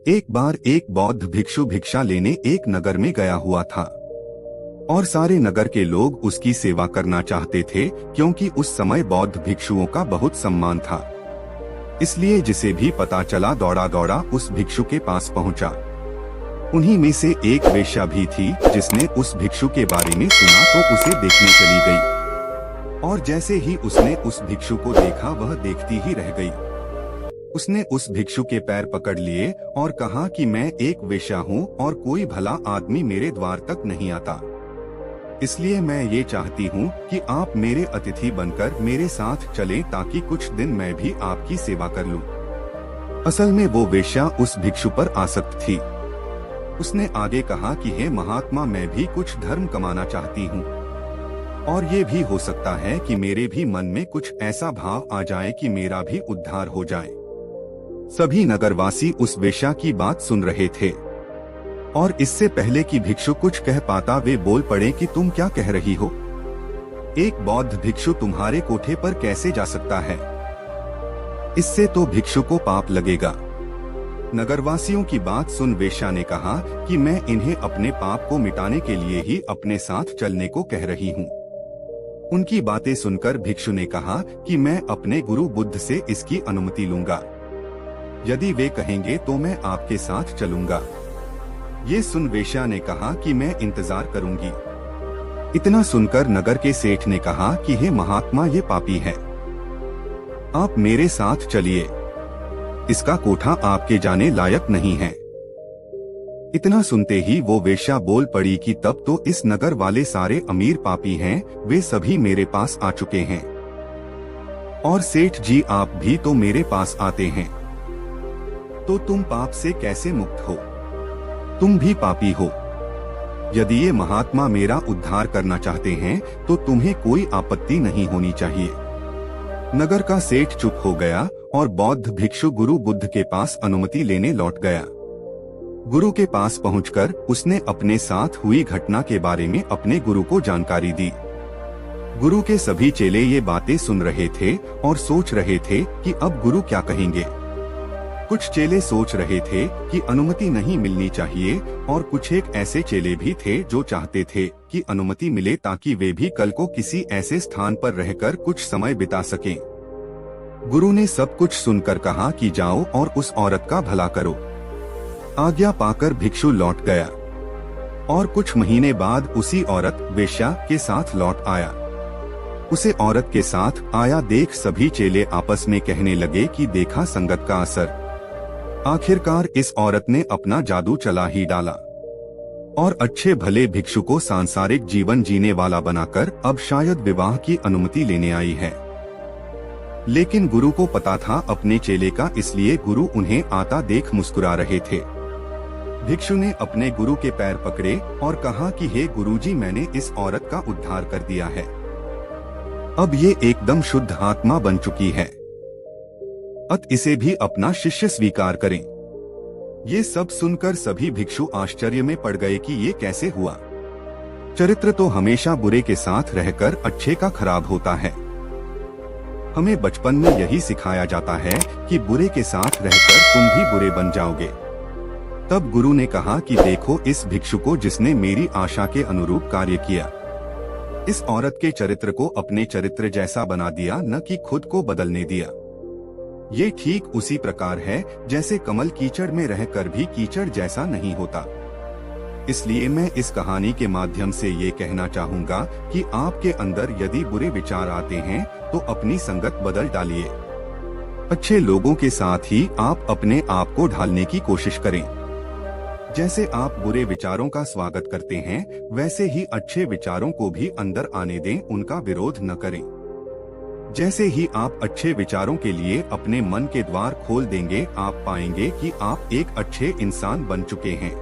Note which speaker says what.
Speaker 1: एक बार एक बौद्ध भिक्षु भिक्षा लेने एक नगर में गया हुआ था और सारे नगर के लोग उसकी सेवा करना चाहते थे क्योंकि उस समय बौद्ध भिक्षुओं का बहुत सम्मान था। इसलिए जिसे भी पता चला दौड़ा दौड़ा उस भिक्षु के पास पहुंचा। उन्हीं में से एक वेश्या भी थी जिसने उस भिक्षु के बारे में सुना तो उसे देखने चली गई और जैसे ही उसने उस भिक्षु को देखा वह देखती ही रह गई। उसने उस भिक्षु के पैर पकड़ लिए और कहा कि मैं एक वेश्या हूँ और कोई भला आदमी मेरे द्वार तक नहीं आता, इसलिए मैं ये चाहती हूँ कि आप मेरे अतिथि बनकर मेरे साथ चलें ताकि कुछ दिन मैं भी आपकी सेवा कर लूँ। असल में वो वेश्या उस भिक्षु पर आसक्त थी। उसने आगे कहा कि हे महात्मा, मैं भी कुछ धर्म कमाना चाहती हूँ और ये भी हो सकता है कि मेरे भी मन में कुछ ऐसा भाव आ जाए कि मेरा भी उद्धार हो जाए। सभी नगरवासी उस वेश्या की बात सुन रहे थे और इससे पहले कि भिक्षु कुछ कह पाता वे बोल पड़े कि तुम क्या कह रही हो? एक बौद्ध भिक्षु तुम्हारे कोठे पर कैसे जा सकता है? इससे तो भिक्षु को पाप लगेगा। नगरवासियों की बात सुन वेश्या ने कहा कि मैं इन्हें अपने पाप को मिटाने के लिए ही अपने साथ चलने को कह रही हूँ। उनकी बातें सुनकर भिक्षु ने कहा कि मैं अपने गुरु बुद्ध से इसकी अनुमति लूंगा। यदि वे कहेंगे तो मैं आपके साथ चलूंगा। ये सुन वेश्या ने कहा कि मैं इंतजार करूंगी। इतना सुनकर नगर के सेठ ने कहा कि हे महात्मा, ये पापी है, आप मेरे साथ चलिए, इसका कोठा आपके जाने लायक नहीं है। इतना सुनते ही वो वेश्या बोल पड़ी कि तब तो इस नगर वाले सारे अमीर पापी हैं, वे सभी मेरे पास आ चुके हैं और सेठ जी आप भी तो मेरे पास आते हैं, तो तुम पाप से कैसे मुक्त हो? तुम भी पापी हो। यदि ये महात्मा मेरा उद्धार करना चाहते हैं तो तुम्हें कोई आपत्ति नहीं होनी चाहिए। नगर का सेठ चुप हो गया और बौद्ध भिक्षु गुरु बुद्ध के पास अनुमति लेने लौट गया। गुरु के पास पहुंचकर उसने अपने साथ हुई घटना के बारे में अपने गुरु को जानकारी दी। गुरु के सभी चेले ये बातें सुन रहे थे और सोच रहे थे कि अब गुरु क्या कहेंगे। कुछ चेले सोच रहे थे कि अनुमति नहीं मिलनी चाहिए और कुछ एक ऐसे चेले भी थे जो चाहते थे कि अनुमति मिले ताकि वे भी कल को किसी ऐसे स्थान पर रहकर कुछ समय बिता सकें। गुरु ने सब कुछ सुनकर कहा कि जाओ और उस औरत का भला करो। आज्ञा पाकर भिक्षु लौट गया और कुछ महीने बाद उसी औरत वेश्या के साथ लौट आया। उसे औरत के साथ आया देख सभी चेले आपस में कहने लगे कि देखा संगत का असर। आखिरकार इस औरत ने अपना जादू चला ही डाला और अच्छे भले भिक्षु को सांसारिक जीवन जीने वाला बनाकर अब शायद विवाह की अनुमति लेने आई है। लेकिन गुरु को पता था अपने चेले का, इसलिए गुरु उन्हें आता देख मुस्कुरा रहे थे। भिक्षु ने अपने गुरु के पैर पकड़े और कहा कि हे गुरुजी, मैंने इस औरत का उद्धार कर दिया है, अब ये एकदम शुद्ध आत्मा बन चुकी है, अत इसे भी अपना शिष्य स्वीकार करें। ये सब सुनकर सभी भिक्षु आश्चर्य में पड़ गए कि ये कैसे हुआ। चरित्र तो हमेशा बुरे के साथ रहकर अच्छे का खराब होता है। हमें बचपन में यही सिखाया जाता है कि बुरे के साथ रहकर तुम भी बुरे बन जाओगे। तब गुरु ने कहा कि देखो इस भिक्षु को जिसने मेरी आशा के अनुरूप कार्य किया। इस औरत के चरित्र को अपने चरित्र जैसा बना दिया, न कि खुद को बदलने दिया। ये ठीक उसी प्रकार है जैसे कमल कीचड़ में रहकर भी कीचड़ जैसा नहीं होता। इसलिए मैं इस कहानी के माध्यम से ये कहना चाहूँगा कि आपके अंदर यदि बुरे विचार आते हैं तो अपनी संगत बदल डालिए। अच्छे लोगों के साथ ही आप अपने आप को ढालने की कोशिश करें। जैसे आप बुरे विचारों का स्वागत करते हैं वैसे ही अच्छे विचारों को भी अंदर आने दें, उनका विरोध न करें। जैसे ही आप अच्छे विचारों के लिए अपने मन के द्वार खोल देंगे, आप पाएंगे कि आप एक अच्छे इंसान बन चुके हैं।